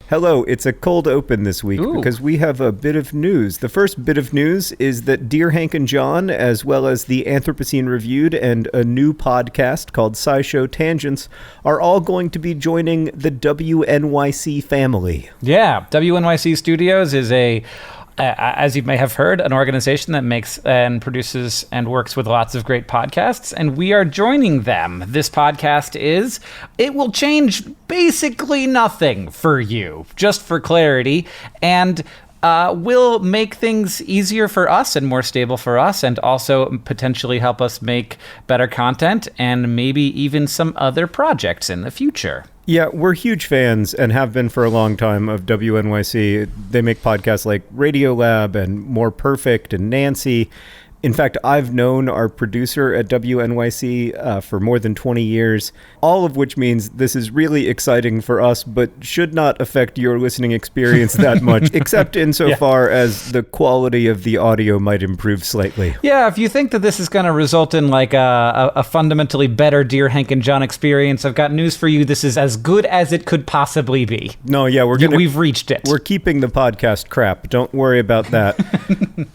Hello, it's a cold open this week because we have a bit of news. The first bit of news is that Dear Hank and John, as well as the Anthropocene Reviewed and a new podcast called SciShow Tangents, are all going to be joining the WNYC family. Yeah, WNYC Studios is as you may have heard, an organization that makes and produces and works with lots of great podcasts, and we are joining them. This podcast it will change basically nothing for you, just for clarity, and will make things easier for us and more stable for us, and also potentially help us make better content and maybe even some other projects in the future. Yeah, we're huge fans and have been for a long time of WNYC. They make podcasts like Radio Lab and More Perfect and Nancy. In fact, I've known our producer at WNYC for more than 20 years, all of which means this is really exciting for us, but should not affect your listening experience that much, except insofar as the quality of the audio might improve slightly. Yeah, if you think that this is going to result in like a fundamentally better Dear Hank and John experience, I've got news for you. This is as good as it could possibly be. No, yeah, we've reached it. We're keeping the podcast crap. Don't worry about that.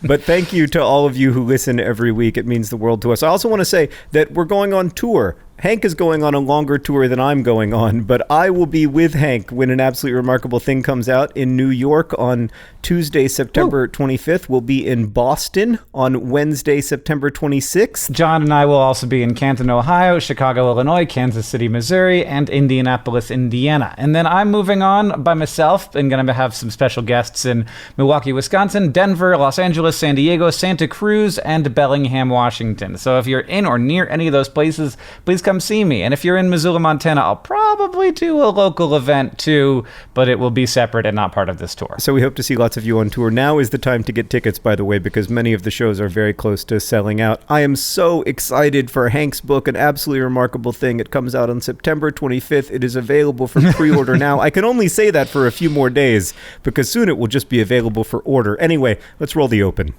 But thank you to all of you who listen every week. It means the world to us. I also want to say that we're going on tour. Hank is going on a longer tour than I'm going on, but I will be with Hank when An Absolutely Remarkable Thing comes out in New York on Tuesday, September 25th. We'll be in Boston on Wednesday, September 26th. John and I will also be in Canton, Ohio, Chicago, Illinois, Kansas City, Missouri, and Indianapolis, Indiana. And then I'm moving on by myself and going to have some special guests in Milwaukee, Wisconsin, Denver, Los Angeles, San Diego, Santa Cruz, and Bellingham, Washington. So if you're in or near any of those places, please come see me. And if you're in Missoula, Montana, I'll probably do a local event too, but it will be separate and not part of this tour. So we hope to see lots of you on tour. Now is the time to get tickets, by the way, because many of the shows are very close to selling out. I am so excited for Hank's book, An Absolutely Remarkable Thing. It comes out on September 25th. It is available for pre-order now. I can only say that for a few more days because soon it will just be available for order. Anyway, let's roll the open.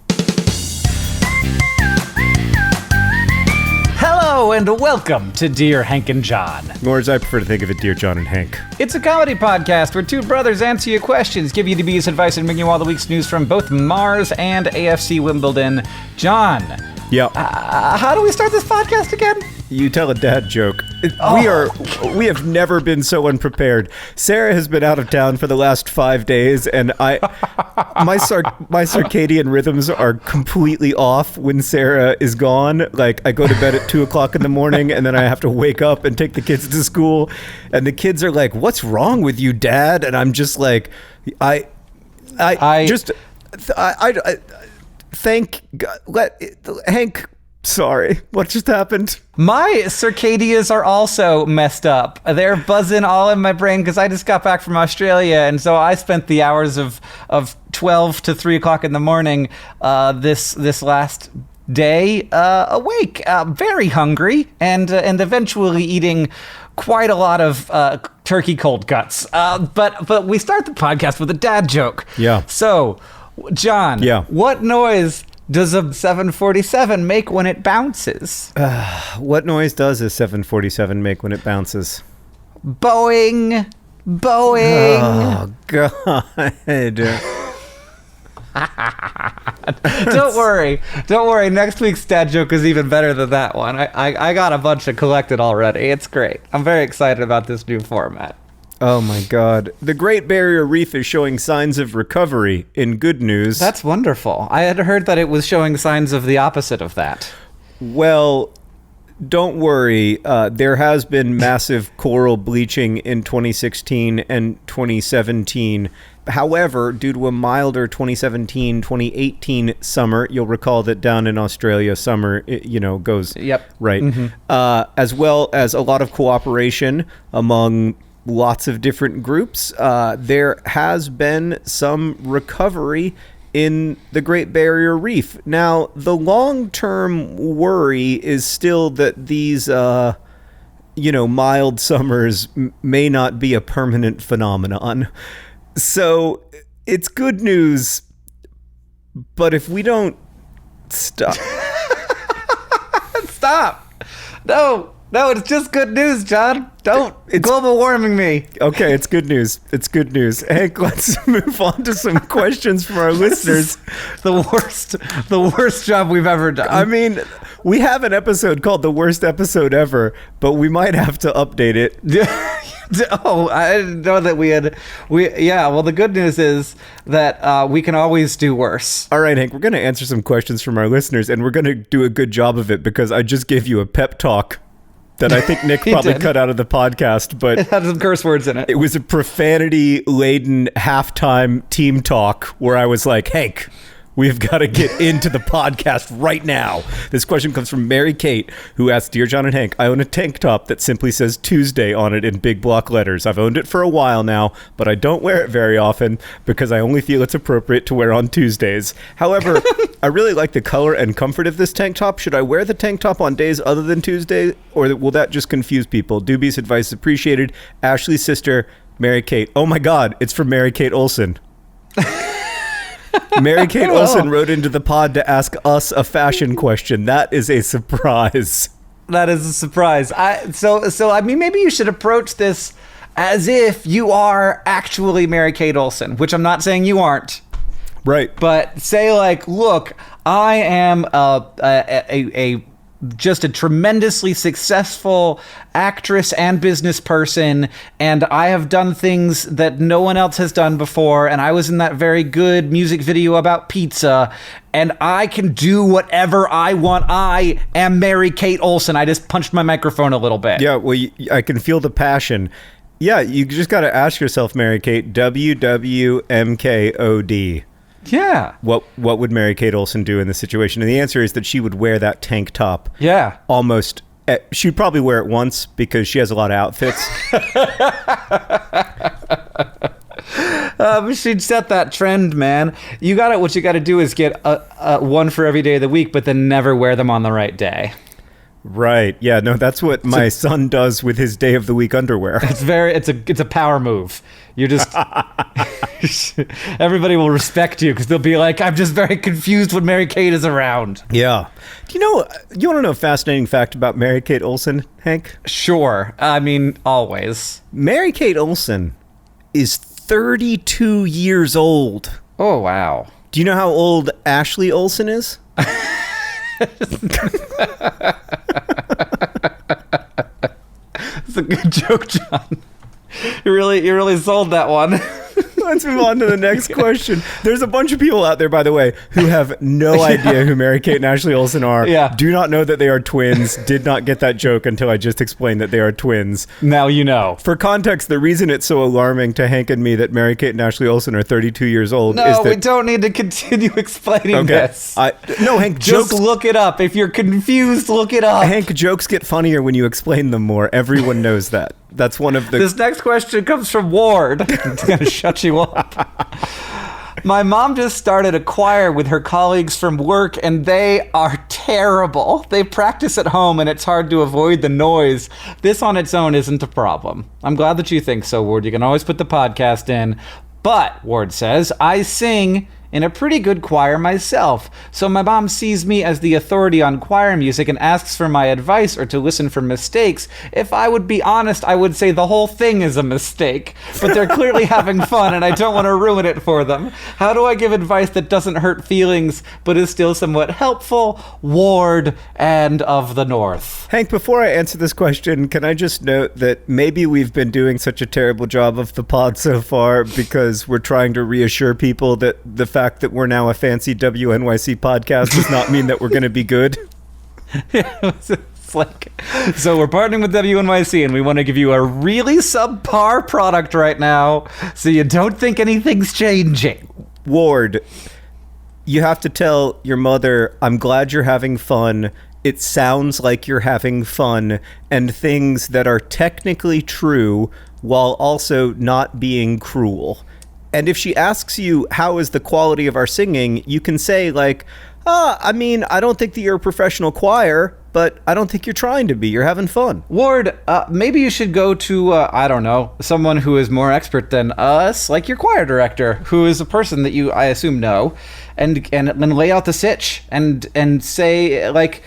Hello and welcome to Dear Hank and John. Or as I prefer to think of it, Dear John and Hank. It's a comedy podcast where two brothers answer your questions, give you dubious advice, and bring you all the week's news from both Mars and AFC Wimbledon. John. Yeah. How do we start this podcast again? You tell a dad joke. We have never been so unprepared. Sarah has been out of town for the last 5 days, and my circadian rhythms are completely off when Sarah is gone. Like, I go to bed at 2 o'clock in the morning, and then I have to wake up and take the kids to school, and the kids are like, "What's wrong with you, Dad?" And I'm just like, thank God. Hank. Sorry, what just happened? My circadias are also messed up. They're buzzing all in my brain because I just got back from Australia, and so I spent the hours of 12 to 3 o'clock in the morning this last day awake, very hungry, and eventually eating quite a lot of turkey cold guts. But we start the podcast with a dad joke. Yeah. So, John, what noise does a 747 make when it bounces? What noise does a 747 make when it bounces? Boing. Oh, God. Don't worry. Next week's dad joke is even better than that one. I got a bunch of collected already. It's great. I'm very excited about this new format. Oh my God. The Great Barrier Reef is showing signs of recovery in good news. That's wonderful. I had heard that it was showing signs of the opposite of that. Well, don't worry. There has been massive coral bleaching in 2016 and 2017. However, due to a milder 2017-2018 summer, you'll recall that down in Australia, summer, goes right. Mm-hmm. As well as a lot of cooperation among lots of different groups. There has been some recovery in the Great Barrier Reef. Now, the long-term worry is still that these, mild summers may not be a permanent phenomenon. So it's good news, but if we don't stop... Stop! No, No, it's just good news, John. Don't global warming me. Okay, it's good news. It's good news. Hank, let's move on to some questions from our listeners. The worst job we've ever done. I mean, we have an episode called The Worst Episode Ever, but we might have to update it. Oh, I didn't know that well, the good news is that we can always do worse. All right, Hank, we're going to answer some questions from our listeners, and we're going to do a good job of it because I just gave you a pep talk that I think Nick probably cut out of the podcast, but it had some curse words in it. It was a profanity-laden halftime team talk where I was like, Hank, we've got to get into the podcast right now. This question comes from Mary Kate, who asks, Dear John and Hank, I own a tank top that simply says Tuesday on it in big block letters. I've owned it for a while now, but I don't wear it very often because I only feel it's appropriate to wear on Tuesdays. However, I really like the color and comfort of this tank top. Should I wear the tank top on days other than Tuesday, or will that just confuse people? Dubious advice appreciated. Ashley's sister, Mary Kate. Oh my God, it's from Mary Kate Olsen. Mary Kate Olsen wrote into the pod to ask us a fashion question. That is a surprise. That is a surprise. So I mean, maybe you should approach this as if you are actually Mary Kate Olsen, which I'm not saying you aren't. Right. But say like, look, I am just a tremendously successful actress and business person, and I have done things that no one else has done before, and I was in that very good music video about pizza, and I can do whatever I want. I am Mary Kate Olsen. I just punched my microphone a little bit. Yeah, well, I can feel the passion. Yeah, you just got to ask yourself, Mary Kate, WWMKOD. Yeah. What would Mary Kate Olsen do in this situation? And the answer is that she would wear that tank top. Yeah. Almost. She'd probably wear it once because she has a lot of outfits. She'd set that trend, man. What you got to do is get a one for every day of the week, but then never wear them on the right day. Right. Yeah. No, that's what my son does with his day of the week underwear. It's a power move. You just everybody will respect you because they'll be like, I'm just very confused when Mary Kate is around. Yeah. You want to know a fascinating fact about Mary Kate Olsen, Hank? Sure. I mean, always. Mary Kate Olsen is 32 years old. Oh, wow. Do you know how old Ashley Olsen is? It's a good joke, John. You really sold that one. Let's move on to the next question. There's a bunch of people out there, by the way, who have no idea who Mary Kate and Ashley Olsen are. Yeah. Do not know that they are twins. Did not get that joke until I just explained that they are twins. Now you know. For context, the reason it's so alarming to Hank and me that Mary Kate and Ashley Olsen are 32 years old is that... No, we don't need to continue explaining this. No, Hank, just look it up. If you're confused, look it up. Hank, jokes get funnier when you explain them more. Everyone knows that. That's one of the... This next question comes from Ward. It's going to shut you up. My mom just started a choir with her colleagues from work, and they are terrible. They practice at home, and it's hard to avoid the noise. This on its own isn't a problem. I'm glad that you think so, Ward. You can always put the podcast in. But, Ward says, I sing in a pretty good choir myself, so my mom sees me as the authority on choir music and asks for my advice or to listen for mistakes. If I would be honest, I would say the whole thing is a mistake, but they're clearly having fun and I don't want to ruin it for them. How do I give advice that doesn't hurt feelings but is still somewhat helpful? Ward and of the North. Hank, before I answer this question, can I just note that maybe we've been doing such a terrible job of the pod so far because we're trying to reassure people that the fact that we're now a fancy WNYC podcast does not mean that we're going to be good. It's like, so we're partnering with WNYC and we want to give you a really subpar product right now so you don't think anything's changing. Ward, you have to tell your mother, I'm glad you're having fun. It sounds like you're having fun, and things that are technically true while also not being cruel. And if she asks you, how is the quality of our singing, you can say like, I don't think that you're a professional choir, but I don't think you're trying to be. You're having fun. Ward, maybe you should go to, I don't know, someone who is more expert than us, like your choir director, who is a person that you, I assume, know, and lay out the sitch and say, like,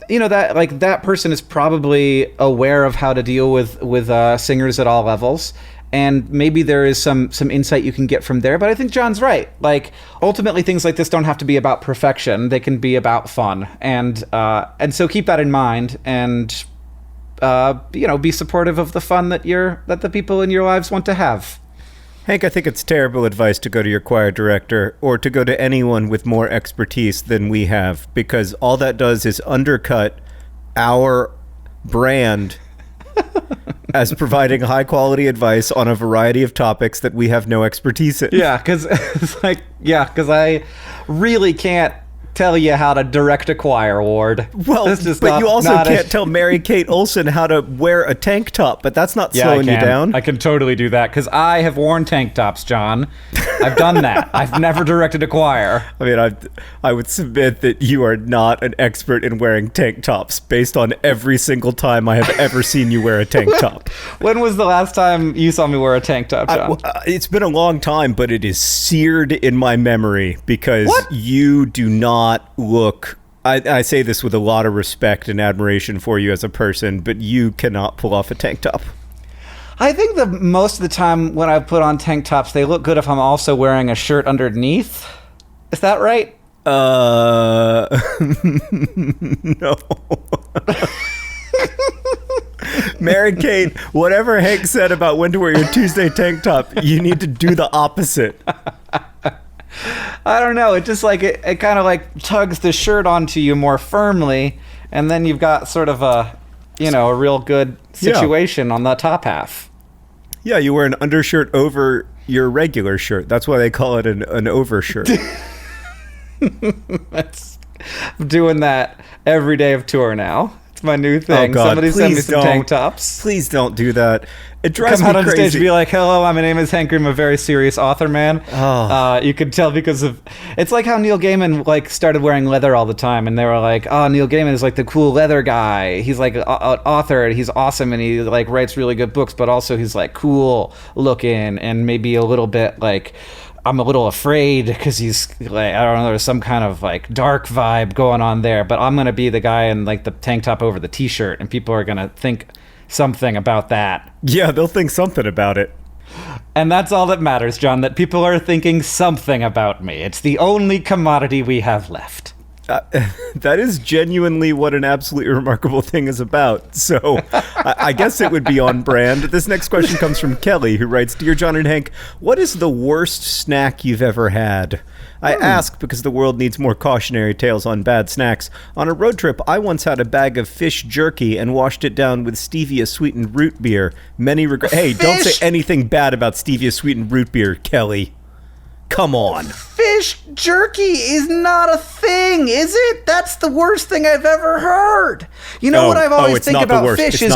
that person is probably aware of how to deal with singers at all levels. And maybe there is some insight you can get from there. But I think John's right. Like, ultimately, things like this don't have to be about perfection. They can be about fun. And so keep that in mind. And, be supportive of the fun that the people in your lives want to have. Hank, I think it's terrible advice to go to your choir director or to go to anyone with more expertise than we have, because all that does is undercut our brand as providing high-quality advice on a variety of topics that we have no expertise in. Yeah, because I really can't tell you how to direct a choir, Ward. Well, but you also can't tell Mary-Kate Olsen how to wear a tank top, but that's not slowing you down. I can totally do that, because I have worn tank tops, John. I've done that. I've never directed a choir. I mean, I would submit that you are not an expert in wearing tank tops based on every single time I have ever seen you wear a tank top. When was the last time you saw me wear a tank top, John? It's been a long time, but it is seared in my memory because you do not look... I say this with a lot of respect and admiration for you as a person, but you cannot pull off a tank top. I think that most of the time when I put on tank tops, they look good if I'm also wearing a shirt underneath. Is that right? No. Mary-Kate, whatever Hank said about when to wear your Tuesday tank top, you need to do the opposite. I don't know. It just it kind of tugs the shirt onto you more firmly, and then you've got sort of a real good situation on the top half. Yeah, you wear an undershirt over your regular shirt. That's why they call it an overshirt. I'm doing that every day of tour now. It's my new thing. Oh God, somebody send me some tank tops. Please don't do that. It drives me crazy. Come out on stage and be like, "Hello, my name is Hank. I'm a very serious author, man." Oh. You could tell because of... It's like how Neil Gaiman started wearing leather all the time, and they were like, "Oh, Neil Gaiman is the cool leather guy. He's an author, and he's awesome, and he writes really good books, but also he's cool looking and maybe a little bit I'm a little afraid because he's I don't know, there's some kind of dark vibe going on there, but I'm gonna be the guy in the tank top over the t-shirt, and people are gonna think something about that." Yeah, they'll think something about it. And that's all that matters, John, that people are thinking something about me. It's the only commodity we have left. That is genuinely what an absolutely remarkable thing is about. So I guess it would be on brand. This next question comes from Kelly, who writes, "Dear John and Hank, what is the worst snack you've ever had? I ask because the world needs more cautionary tales on bad snacks. On a road trip, I once had a bag of fish jerky and washed it down with stevia-sweetened root beer. Many regrets." Hey, don't say anything bad about stevia-sweetened root beer, Kelly. Come on. Fish jerky is not a thing, is it? That's the worst thing I've ever heard. You know what I've always think about fish is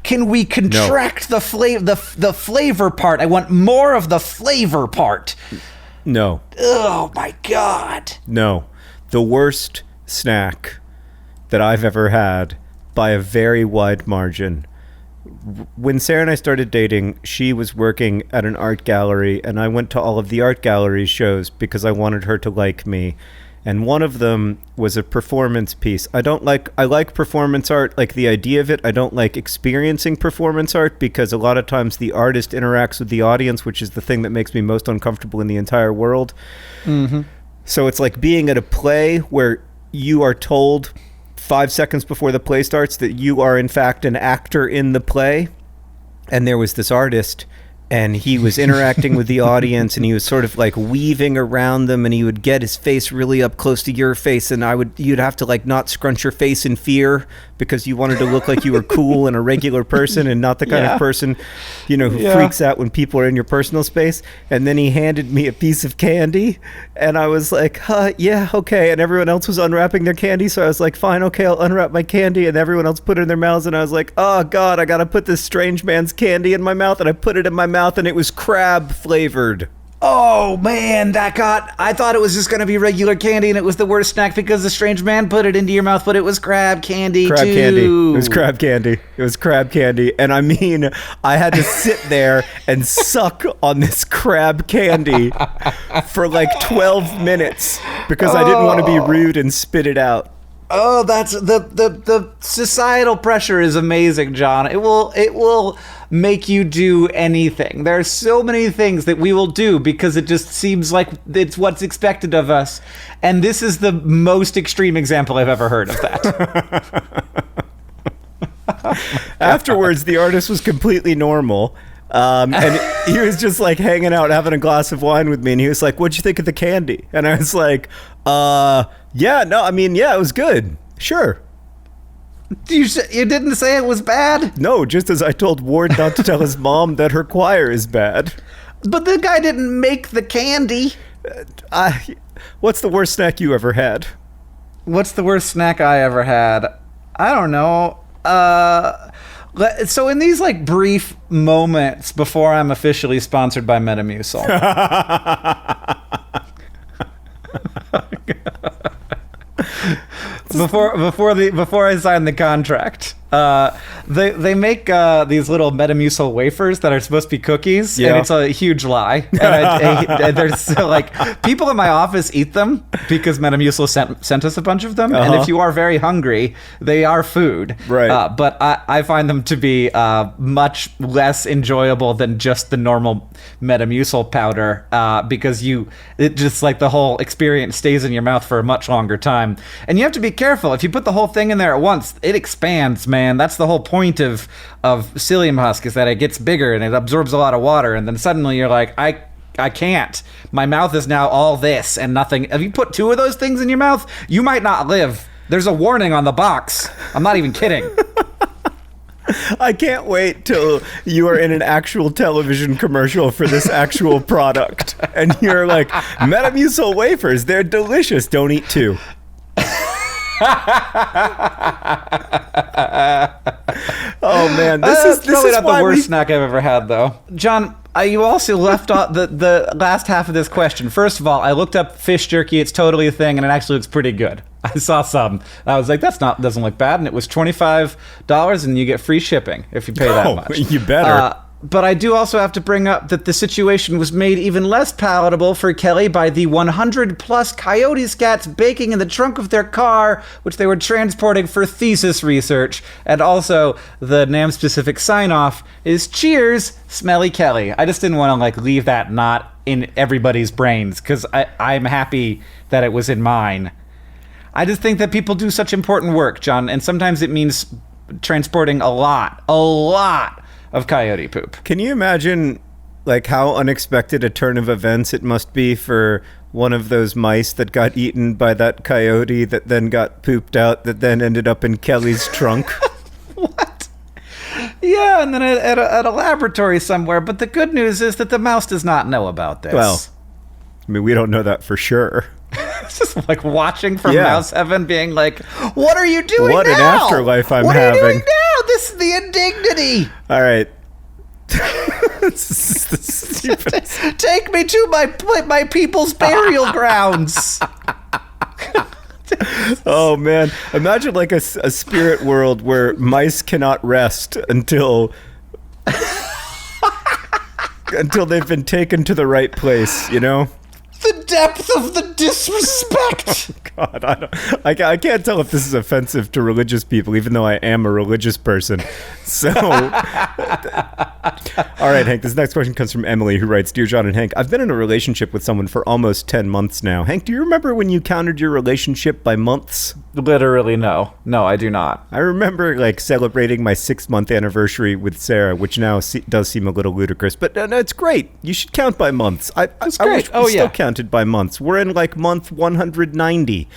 can we contract the flavor part? I want more of the flavor part. No. Oh my God. No. The worst snack that I've ever had by a very wide margin. When Sarah and I started dating, she was working at an art gallery, and I went to all of the art gallery shows because I wanted her to like me. And one of them was a performance piece. I like performance art, the idea of it. I don't like experiencing performance art because a lot of times the artist interacts with the audience, which is the thing that makes me most uncomfortable in the entire world. Mm-hmm. So it's like being at a play where you are told 5 seconds before the play starts that you are in fact an actor in the play. And there was this artist, and he was interacting with the audience, and he was sort of weaving around them, and he would get his face really up close to your face, and you'd have to not scrunch your face in fear because you wanted to look like you were cool and a regular person and not the kind of person who freaks out when people are in your personal space. And then he handed me a piece of candy, and I was like, yeah, okay. And everyone else was unwrapping their candy, so I was like, fine, okay, I'll unwrap my candy. And everyone else put it in their mouths, and I was like, oh God, I gotta put this strange man's candy in my mouth. And I put it in my mouth, and it was crab flavored. Oh man, I thought it was just going to be regular candy, and it was the worst snack because the strange man put it into your mouth, but it was crab candy too. Candy. It was crab candy. It was crab candy. And I mean, I had to sit there and suck on this crab candy for 12 minutes because I didn't want to be rude and spit it out. Oh, that's the societal pressure is amazing, John. It will make you do anything. There are so many things that we will do because it just seems like it's what's expected of us. And this is the most extreme example I've ever heard of that. Afterwards, the artist was completely normal. And he was just like hanging out, having a glass of wine with me. And he was like, "What'd you think of the candy?" And I was like, yeah, no, I mean, yeah, it was good. Sure. You didn't say it was bad? No, just as I told Ward not to tell his mom that her choir is bad. But the guy didn't make the candy. What's the worst snack you ever had? What's the worst snack I ever had? I don't know. So in these like brief moments before I'm officially sponsored by Metamucil. Before I sign the contract, they make these little Metamucil wafers that are supposed to be cookies, and it's a huge lie. And there's like people in my office eat them because Metamucil sent us a bunch of them. And if you are very hungry, they are food. Right. But I find them to be much less enjoyable than just the normal Metamucil powder because it just like the whole experience stays in your mouth for a much longer time. And you have to be careful. If you put the whole thing in there at once, it expands, man. That's the whole point of psyllium husk, is that it gets bigger and it absorbs a lot of water, and then suddenly you're like, I can't. My mouth is now all this and nothing. If you put 2 of those things in your mouth, you might not live. There's a warning on the box. I'm not even kidding. I can't wait till you are in an actual television commercial for this actual product. And you're like, Metamucil wafers, they're delicious. Don't eat 2. Oh man, this is probably not why the worst snack I've ever had, though. John, you also left out the last half of this question. First of all, I looked up fish jerky. It's totally a thing, and it actually looks pretty good. I saw some. I was like, doesn't look bad, and it was $25, and you get free shipping if you pay that much. You better. But I do also have to bring up that the situation was made even less palatable for Kelly by the 100-plus coyote scats baking in the trunk of their car, which they were transporting for thesis research. And also, the NAM-specific sign-off is Cheers, Smelly Kelly. I just didn't want to leave that not in everybody's brains, because I'm happy that it was in mine. I just think that people do such important work, John, and sometimes it means transporting a lot of coyote poop. Can you imagine how unexpected a turn of events it must be for one of those mice that got eaten by that coyote that then got pooped out that then ended up in Kelly's trunk? What? Yeah, and then at a laboratory somewhere. But the good news is that the mouse does not know about this. Well, I mean, we don't know that for sure. It's just watching from mouse heaven being like, what are you doing what now? What an afterlife I'm having. What are you doing now? This is the indignity. All right. Take me to my people's burial grounds. Oh man, imagine a spirit world where mice cannot rest until they've been taken to the right place, you know? The depth of the disrespect. God, I can't tell if this is offensive to religious people, even though I am a religious person. So, all right, Hank, this next question comes from Emily, who writes, Dear John and Hank, I've been in a relationship with someone for almost 10 months now. Hank, do you remember when you counted your relationship by months? Literally, no. No, I do not. I remember, celebrating my 6-month anniversary with Sarah, which now does seem a little ludicrous, but it's great. You should count by months. That's I great. wish we still counted by months. We're in, month 190.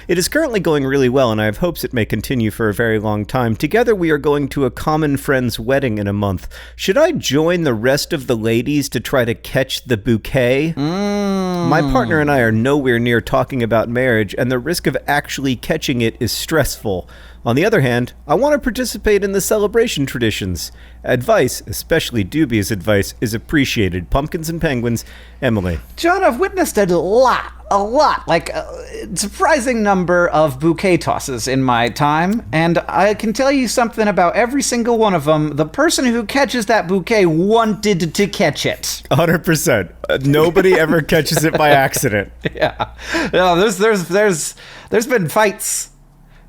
It is currently going really well, and I have hopes it may continue for a very long time. Together, we are going to a common friend's wedding in a month. Should I join the rest of the ladies to try to catch the bouquet? My partner and I are nowhere near talking about marriage, and the risk of actually catching it is stressful. On the other hand, I want to participate in the celebration traditions. Advice, especially dubious advice, is appreciated. Pumpkins and Penguins, Emily. John, I've witnessed a lot, a surprising number of bouquet tosses in my time, and I can tell you something about every single one of them. The person who catches that bouquet wanted to catch it. 100%. Nobody ever catches it by accident. Yeah. No, there's been fights.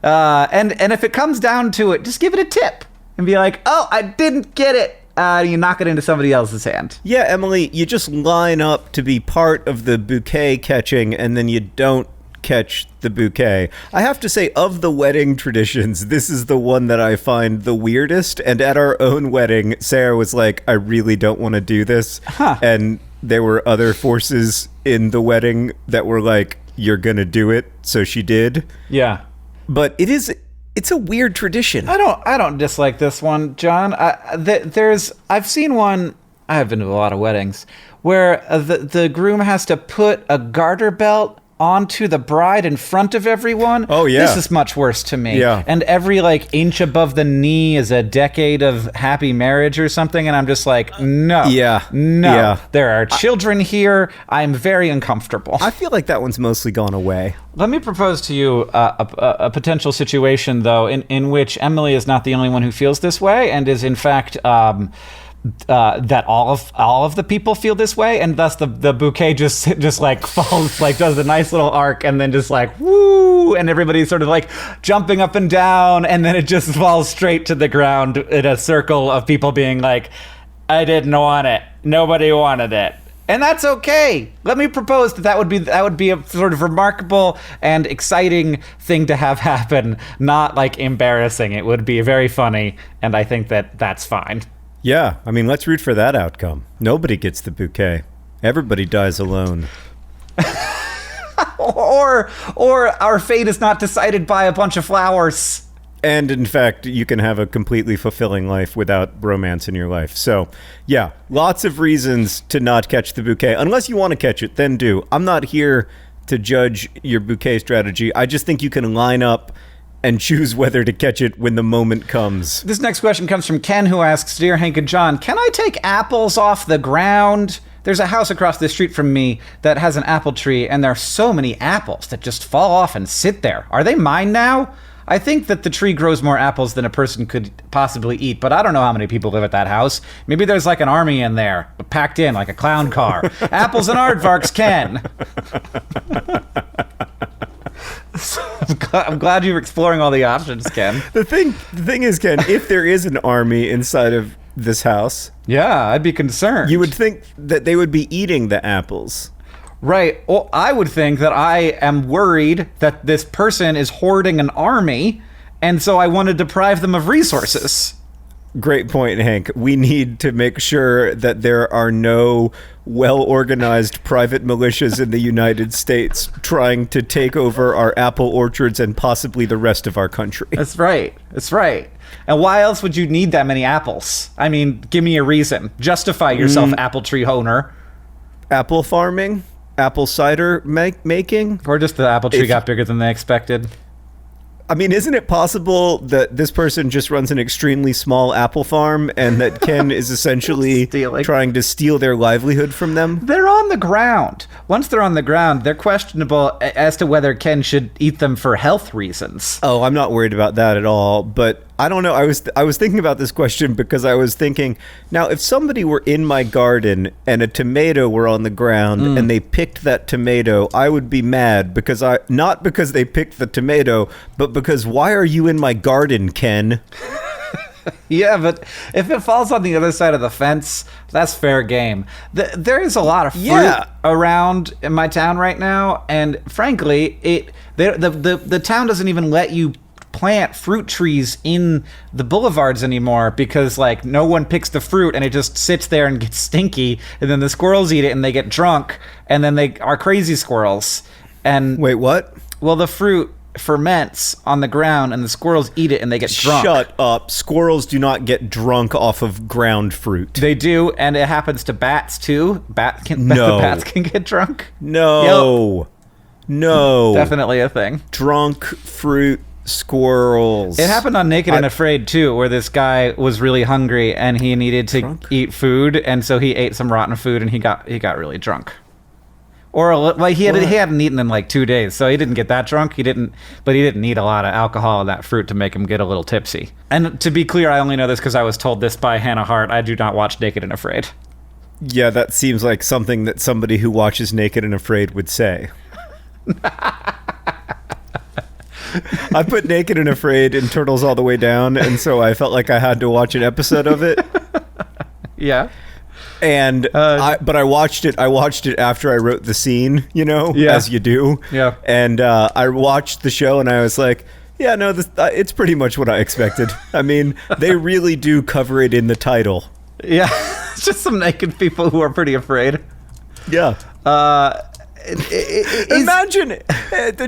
And if it comes down to it, just give it a tip and be like, oh, I didn't get it. You knock it into somebody else's hand. Yeah, Emily, you just line up to be part of the bouquet catching, and then you don't catch the bouquet. I have to say, of the wedding traditions, this is the one that I find the weirdest. And at our own wedding, Sarah was like, I really don't want to do this. And there were other forces in the wedding that were like, you're going to do it. So she did. Yeah. But it's a weird tradition. I don't dislike this one, John. I've seen one. I have been to a lot of weddings where the groom has to put a garter belt onto the bride in front of everyone. Oh, yeah. This is much worse to me. Yeah. And every inch above the knee is a decade of happy marriage or something. And I'm just like, no. Yeah. No. Yeah. There are children here. I'm very uncomfortable. I feel like that one's mostly gone away. Let me propose to you a potential situation, though, in which Emily is not the only one who feels this way and is, in fact, that all of the people feel this way, and thus the bouquet just falls, does a nice little arc, and then just woo, and everybody's sort of jumping up and down, and then it just falls straight to the ground in a circle of people being like, I didn't want it. Nobody wanted it. And that's okay. Let me propose that would be a sort of remarkable and exciting thing to have happen, not embarrassing. It would be very funny, and I think that's fine. Yeah, I mean, let's root for that outcome. Nobody gets the bouquet. Everybody dies alone. or our fate is not decided by a bunch of flowers. And in fact, you can have a completely fulfilling life without romance in your life. So, yeah, lots of reasons to not catch the bouquet. Unless you want to catch it, then do. I'm not here to judge your bouquet strategy. I just think you can line up and choose whether to catch it when the moment comes. This next question comes from Ken, who asks, Dear Hank and John, can I take apples off the ground? There's a house across the street from me that has an apple tree, and there are so many apples that just fall off and sit there. Are they mine now? I think that the tree grows more apples than a person could possibly eat, but I don't know how many people live at that house. Maybe there's an army in there, packed in like a clown car. Apples and aardvarks, Ken. I'm glad you're exploring all the options, Ken. The thing is, Ken, if there is an army inside of this house, yeah, I'd be concerned. You would think that they would be eating the apples. Right. Well, I would think that I am worried that this person is hoarding an army, and so I want to deprive them of resources. Great point, Hank. We need to make sure that there are no well-organized private militias in the United States trying to take over our apple orchards and possibly the rest of our country. That's right. That's right. And why else would you need that many apples? I mean, give me a reason. Justify yourself, apple tree owner. Apple farming? Apple cider making? Or just the apple tree got bigger than they expected? I mean, isn't it possible that this person just runs an extremely small apple farm and that Ken is essentially trying to steal their livelihood from them? They're on the ground. Once they're on the ground, they're questionable as to whether Ken should eat them for health reasons. Oh, I'm not worried about that at all. But I don't know. I was thinking about this question because I was thinking, now, if somebody were in my garden and a tomato were on the ground and they picked that tomato, I would be mad because not because they picked the tomato, but because why are you in my garden, Ken? Yeah, but if it falls on the other side of the fence, that's fair game. There is a lot of fruit around in my town right now, and frankly, the town doesn't even let you plant fruit trees in the boulevards anymore because no one picks the fruit and it just sits there and gets stinky, and then the squirrels eat it and they get drunk, and then they are crazy squirrels. And wait, what? Well, the fruit ferments on the ground and the squirrels eat it and they get drunk. Shut up. Squirrels do not get drunk off of ground fruit. They do, and it happens to bats too. Bats can get drunk. No. Yep. No. Definitely a thing. Drunk fruit squirrels. It happened on Naked and Afraid too, where this guy was really hungry and he needed to eat food, and so he ate some rotten food and he got really drunk. Or he hadn't eaten in 2 days, so he didn't get that drunk. He didn't need a lot of alcohol in that fruit to make him get a little tipsy. And to be clear, I only know this because I was told this by Hannah Hart. I do not watch Naked and Afraid. Yeah, that seems like something that somebody who watches Naked and Afraid would say. I put Naked and Afraid in Turtles All the Way Down, and so I felt like I had to watch an episode of it. Yeah. And but I watched it after I wrote the scene, Yeah. as you do. Yeah. And I watched the show and I was like, yeah, no, it's pretty much what I expected. I mean, they really do cover it in the title. Yeah. It's just some naked people who are pretty afraid. Yeah. Imagine,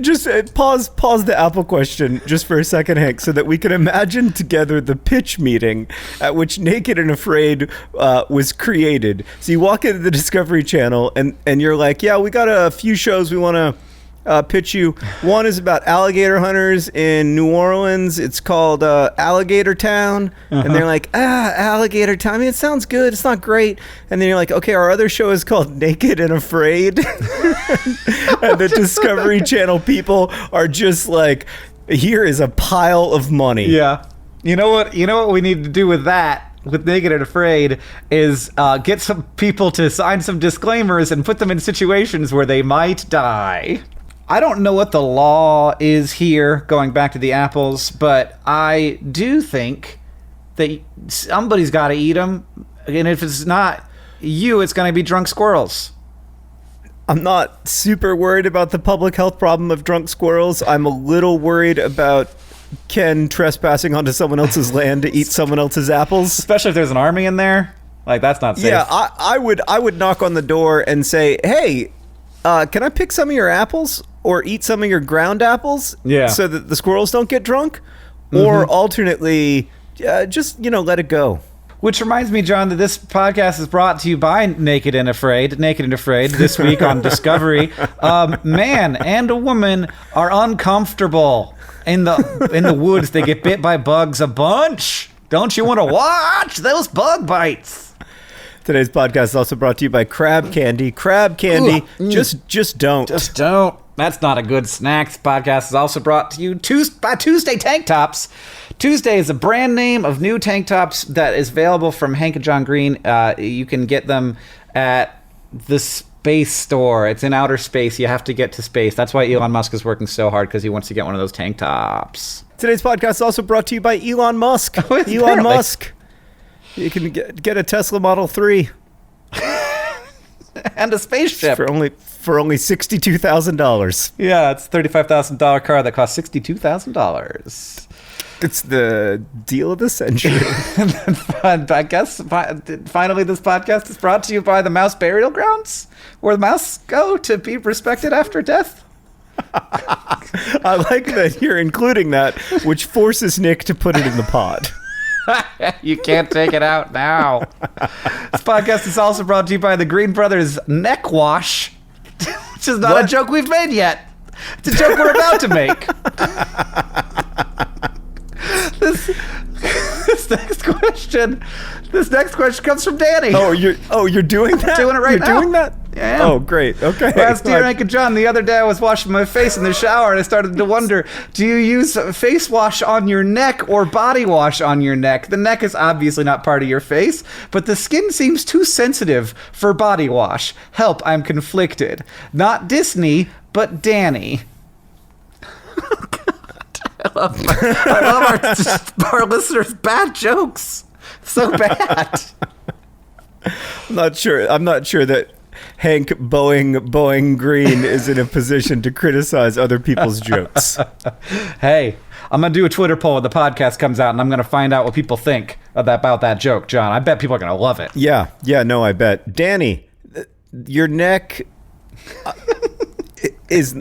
just pause the Apple question just for a second, Hank, so that we can imagine together the pitch meeting at which Naked and Afraid was created. So you walk into the Discovery Channel and you're like, yeah, we got a few shows we want to pitch you. One is about alligator hunters in New Orleans. It's called Alligator Town. And they're like, Alligator Town. I mean, it sounds good. It's not great. And then you're like, okay, our other show is called Naked and Afraid. And the Discovery Channel people are just like, here is a pile of money. Yeah. You know what we need to do with that, with Naked and Afraid, is get some people to sign some disclaimers and put them in situations where they might die. I don't know what the law is here, going back to the apples, but I do think that somebody's got to eat them. And if it's not you, it's going to be drunk squirrels. I'm not super worried about the public health problem of drunk squirrels. I'm a little worried about Ken trespassing onto someone else's land to eat someone else's apples. Especially if there's an army in there. Like, that's not safe. Yeah, I would knock on the door and say, hey, can I pick some of your apples or eat some of your ground apples? Yeah. So that the squirrels don't get drunk? Or alternately, just, let it go. Which reminds me, John, that this podcast is brought to you by Naked and Afraid. Naked and Afraid, this week on Discovery. Man and a woman are uncomfortable in the woods. They get bit by bugs a bunch. Don't you want to watch those bug bites? Today's podcast is also brought to you by Crab Candy. Crab Candy, just don't. Just don't. That's not a good snack. This podcast is also brought to you by Tuesday Tank Tops. Tuesday is a brand name of new tank tops that is available from Hank and John Green. You can get them at the Space Store. It's in outer space. You have to get to space. That's why Elon Musk is working so hard, because he wants to get one of those tank tops. Today's podcast is also brought to you by Elon Musk. Elon Musk. You can get a Tesla Model 3. And a spaceship. For only $62,000. Yeah, it's a $35,000 car that costs $62,000. It's the deal of the century. I guess finally this podcast is brought to you by the Mouse Burial Grounds, where the mouse go to be respected after death. I like that you're including that, which forces Nick to put it in the pod. You can't take it out now. This podcast is also brought to you by the Green Brothers Neck Wash, which is not a joke we've made yet. It's a joke we're about to make. This next question comes from Danny. Oh, you're doing that? Doing it right now. You're doing that? Yeah. Oh, great. Okay. Last year, Hank and John, the other day I was washing my face in the shower and I started to wonder, do you use face wash on your neck or body wash on your neck? The neck is obviously not part of your face, but the skin seems too sensitive for body wash. Help, I'm conflicted. Not Disney, but Danny. I love our listeners' bad jokes. So bad. I'm not sure that Hank Boeing Green is in a position to criticize other people's jokes. Hey, I'm going to do a Twitter poll when the podcast comes out, and I'm going to find out what people think about that joke, John. I bet people are going to love it. Yeah, no, I bet. Danny, your neck is...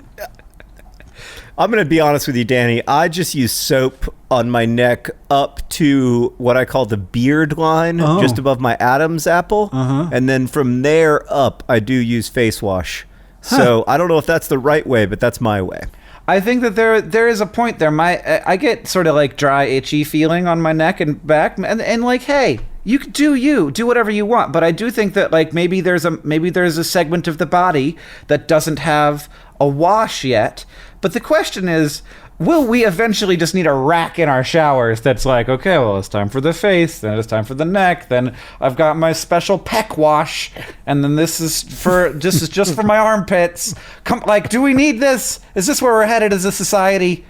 I'm going to be honest with you, Danny. I just use soap on my neck up to what I call the beard line, just above my Adam's apple. And then from there up, I do use face wash. So I don't know if that's the right way, but that's my way. I think that there is a point there. I get sort of like dry, itchy feeling on my neck and back, and like, hey, you do whatever you want. But I do think that like maybe there's a segment of the body that doesn't have a wash yet. But the question is, will we eventually just need a rack in our showers that's like, okay, well, it's time for the face, then it's time for the neck, then I've got my special peck wash, and then this is just for my armpits. Do we need this? Is this where we're headed as a society?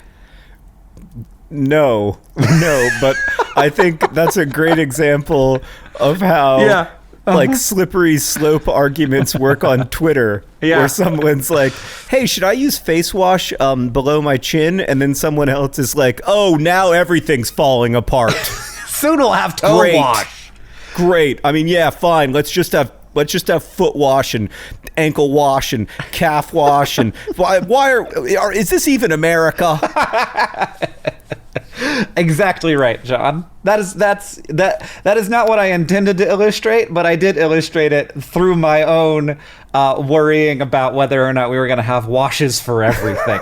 No, but I think that's a great example of how like slippery slope arguments work on Twitter, where someone's like, hey, should I use face wash below my chin? And then someone else is like, oh, now everything's falling apart. Soon we'll have toe wash. Great. I mean, yeah, fine. Let's just have foot wash and ankle wash and calf wash and is this even America? Exactly right, John. That is not what I intended to illustrate, but I did illustrate it through my own worrying about whether or not we were going to have washes for everything.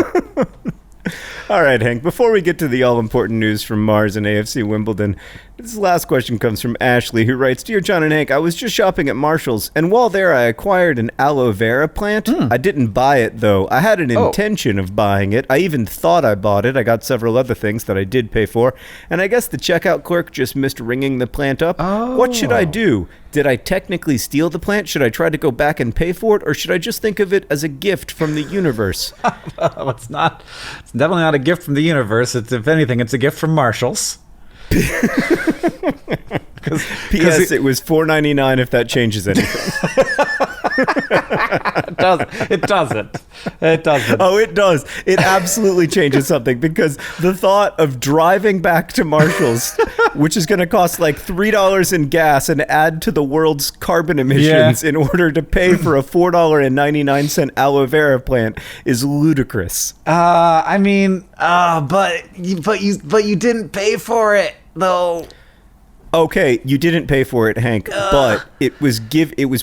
All right, Hank, before we get to the all-important news from Mars and AFC Wimbledon, this last question comes from Ashley, who writes, Dear John and Hank, I was just shopping at Marshall's, and while there I acquired an aloe vera plant. I didn't buy it, though. I had an intention of buying it. I even thought I bought it. I got several other things that I did pay for, and I guess the checkout clerk just missed ringing the plant up. What should I do? Did I technically steal the plant? Should I try to go back and pay for it, or should I just think of it as a gift from the universe? Well, it's definitely not a gift from the universe. If anything, it's a gift from Marshall's. P.S. It was $4.99 if that changes anything. It doesn't. Oh, it does. It absolutely changes something, because the thought of driving back to Marshall's, which is going to cost like $3 in gas and add to the world's carbon emissions in order to pay for a $4.99 aloe vera plant, is ludicrous. I mean, but you didn't pay for it though. Okay, you didn't pay for it, Hank, but it was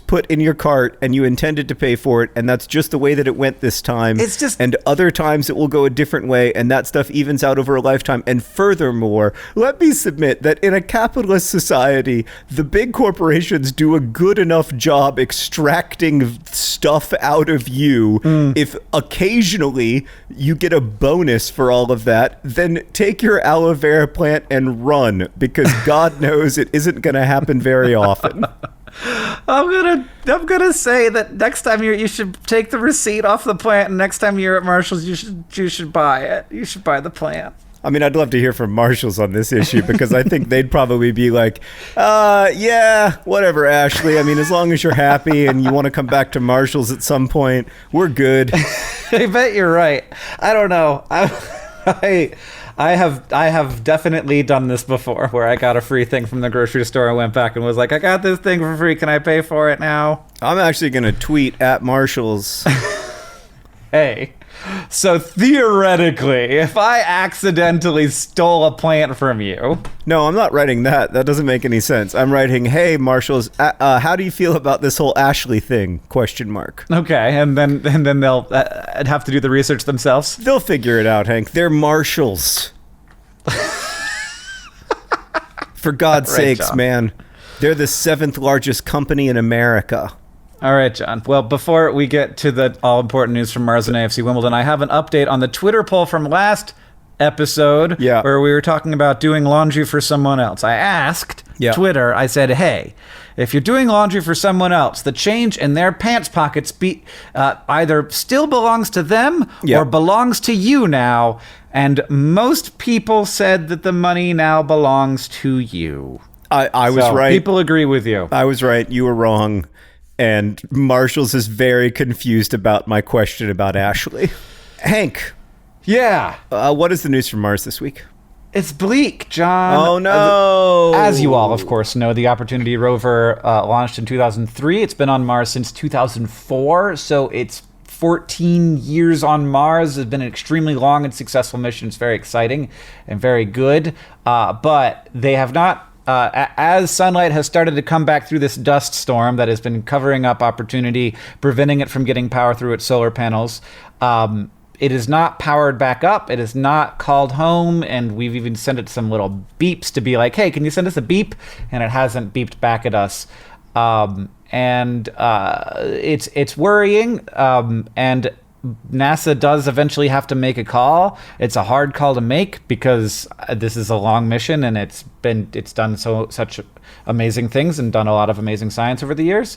put in your cart and you intended to pay for it, and that's just the way that it went this time. It's just, and other times it will go a different way, and that stuff evens out over a lifetime. And furthermore, let me submit that in a capitalist society, the big corporations do a good enough job extracting stuff out of you. If occasionally you get a bonus for all of that, then take your aloe vera plant and run, because God knows it isn't going to happen very often. I'm gonna say that next time you should take the receipt off the plant, and next time you're at Marshall's, you should buy it. You should buy the plant. I mean, I'd love to hear from Marshall's on this issue, because I think they'd probably be like, yeah, whatever, Ashley. I mean, as long as you're happy and you want to come back to Marshall's at some point, we're good. I bet you're right. I don't know. I have definitely done this before, where I got a free thing from the grocery store and went back and was like, I got this thing for free. Can I pay for it now? I'm actually going to tweet at Marshall's. Hey, so theoretically, if I accidentally stole a plant from you... No, I'm not writing that. That doesn't make any sense. I'm writing, hey, Marshall's, how do you feel about this whole Ashley thing? ? Okay, and then they'll have to do the research themselves? They'll figure it out, Hank. They're Marshall's. For God's sakes, John. Man. They're the 7th largest company in America. All right, John. Well, before we get to the all-important news from Mars and AFC Wimbledon, I have an update on the Twitter poll from last episode where we were talking about doing laundry for someone else. I asked Twitter, I said, hey, if you're doing laundry for someone else, the change in their pants pockets either still belongs to them or belongs to you now. And most people said that the money now belongs to you. I was right. People agree with you. I was right. You were wrong. And Marshall's is very confused about my question about Ashley. Hank. Yeah. What is the news from Mars this week? It's bleak, John. Oh, no. As you all, of course, know, the Opportunity rover launched in 2003. It's been on Mars since 2004, so it's 14 years on Mars. It's been an extremely long and successful mission. It's very exciting and very good, but they have not... as sunlight has started to come back through this dust storm that has been covering up Opportunity, preventing it from getting power through its solar panels, it is not powered back up. It is not called home, and we've even sent it some little beeps to be like, hey, can you send us a beep? And it hasn't beeped back at us. It's worrying, and NASA does eventually have to make a call. It's a hard call to make because this is a long mission, and it's done such amazing things and done a lot of amazing science over the years.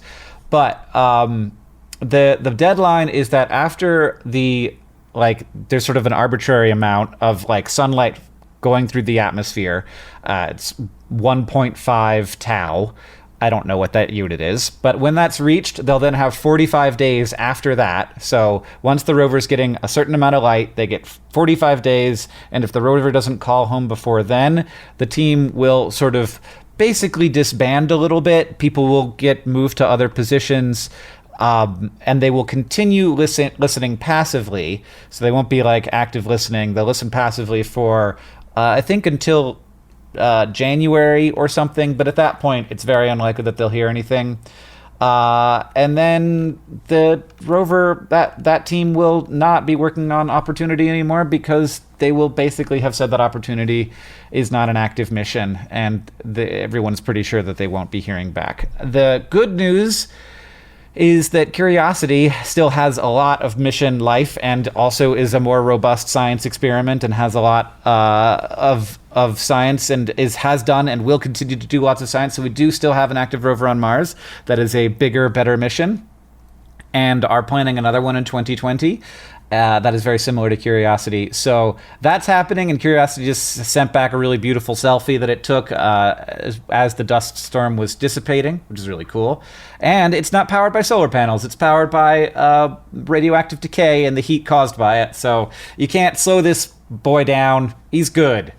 But the deadline is that after there's sort of an arbitrary amount of sunlight going through the atmosphere. It's 1.5 tau. I don't know what that unit is, but when that's reached, they'll then have 45 days after that. So once the rover's getting a certain amount of light, they get 45 days, and if the rover doesn't call home before then, the team will sort of basically disband a little bit. People will get moved to other positions, and they will continue listening passively. So they won't be like active listening. They'll listen passively for, I think, until January or something, but at that point it's very unlikely that they'll hear anything, and then the rover, that team will not be working on Opportunity anymore, because they will basically have said that Opportunity is not an active mission, and everyone's pretty sure that they won't be hearing back. The good news is that Curiosity still has a lot of mission life, and also is a more robust science experiment, and has a lot of science, and has done and will continue to do lots of science. So we do still have an active rover on Mars that is a bigger, better mission, and are planning another one in 2020. That is very similar to Curiosity. So that's happening, and Curiosity just sent back a really beautiful selfie that it took as the dust storm was dissipating, which is really cool. And it's not powered by solar panels. It's powered by radioactive decay and the heat caused by it. So you can't slow this boy down. He's good.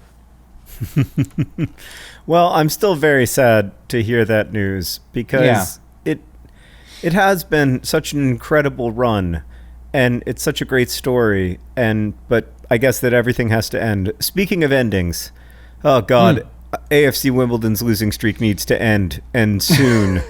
Well, I'm still very sad to hear that news, because it has been such an incredible run. And it's such a great story, but I guess that everything has to end. Speaking of endings, oh God, AFC Wimbledon's losing streak needs to end, and soon.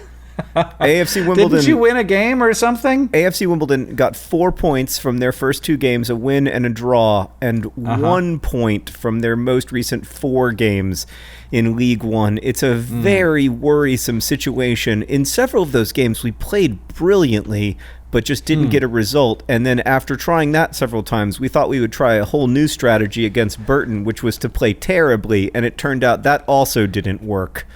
AFC Wimbledon. Didn't you win a game or something? AFC Wimbledon got 4 points from their first 2 games, a win and a draw, and 1 point from their most recent 4 games in League One. It's a very worrisome situation. In several of those games, we played brilliantly, but just didn't get a result. And then after trying that several times, we thought we would try a whole new strategy against Burton, which was to play terribly, and it turned out that also didn't work.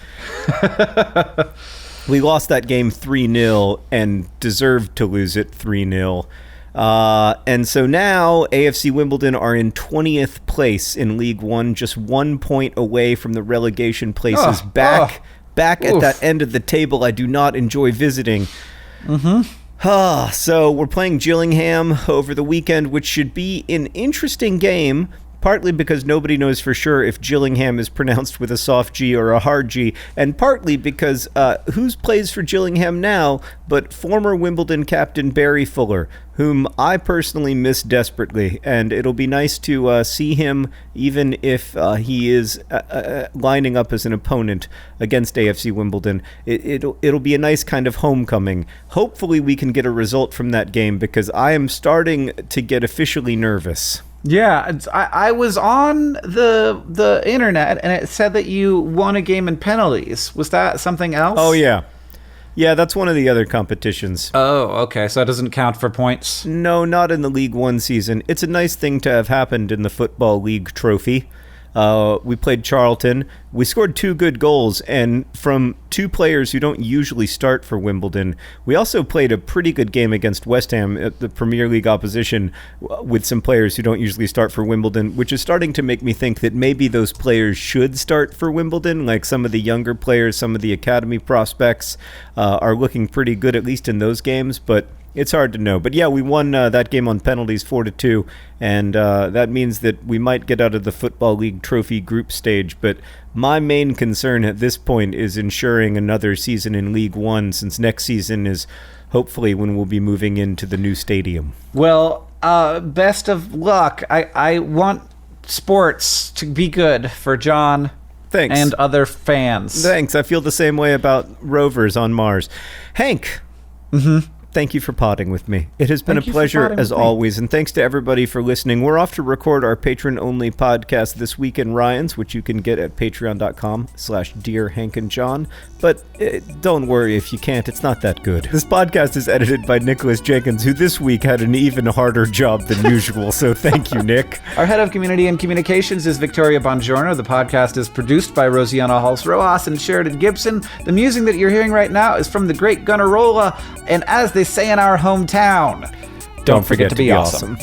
We lost that game 3-0 and deserved to lose it 3-0. And so now AFC Wimbledon are in 20th place in League One, just 1 point away from the relegation places. Back at that end of the table I do not enjoy visiting. So we're playing Gillingham over the weekend, which should be an interesting game, partly because nobody knows for sure if Gillingham is pronounced with a soft G or a hard G, and partly because who plays for Gillingham now but former Wimbledon captain Barry Fuller, whom I personally miss desperately, and it'll be nice to see him, even if he is lining up as an opponent against AFC Wimbledon. It'll be a nice kind of homecoming. Hopefully we can get a result from that game, because I am starting to get officially nervous. Yeah, I was on the internet, and it said that you won a game in penalties. Was that something else? Oh, yeah. Yeah, that's one of the other competitions. Oh, okay. So it doesn't count for points? No, not in the League One season. It's a nice thing to have happened in the Football League Trophy. We played Charlton. We scored 2 good goals, and from 2 players who don't usually start for Wimbledon. We also played a pretty good game against West Ham at the Premier League opposition with some players who don't usually start for Wimbledon, which is starting to make me think that maybe those players should start for Wimbledon. Like some of the younger players, some of the academy prospects are looking pretty good, at least in those games, but it's hard to know. But yeah, we won that game on penalties 4-2, and that means that we might get out of the Football League Trophy group stage. But my main concern at this point is ensuring another season in League One, since next season is hopefully when we'll be moving into the new stadium. Well, best of luck. I want sports to be good for John. Thanks. And other fans. Thanks. I feel the same way about rovers on Mars. Hank. Thank you for potting with me. It has been a pleasure as always, and thanks to everybody for listening. We're off to record our patron-only podcast this week in Ryan's, which you can get at patreon.com/DearHankandJohn. But don't worry if you can't, it's not that good. This podcast is edited by Nicholas Jenkins, who this week had an even harder job than usual, so thank you, Nick. Our head of community and communications is Victoria Bongiorno. The podcast is produced by Rosiana Halls-Rojas and Sheridan Gibson. The music that you're hearing right now is from the great Gunnarolla, and as they say in our hometown, don't forget to be awesome.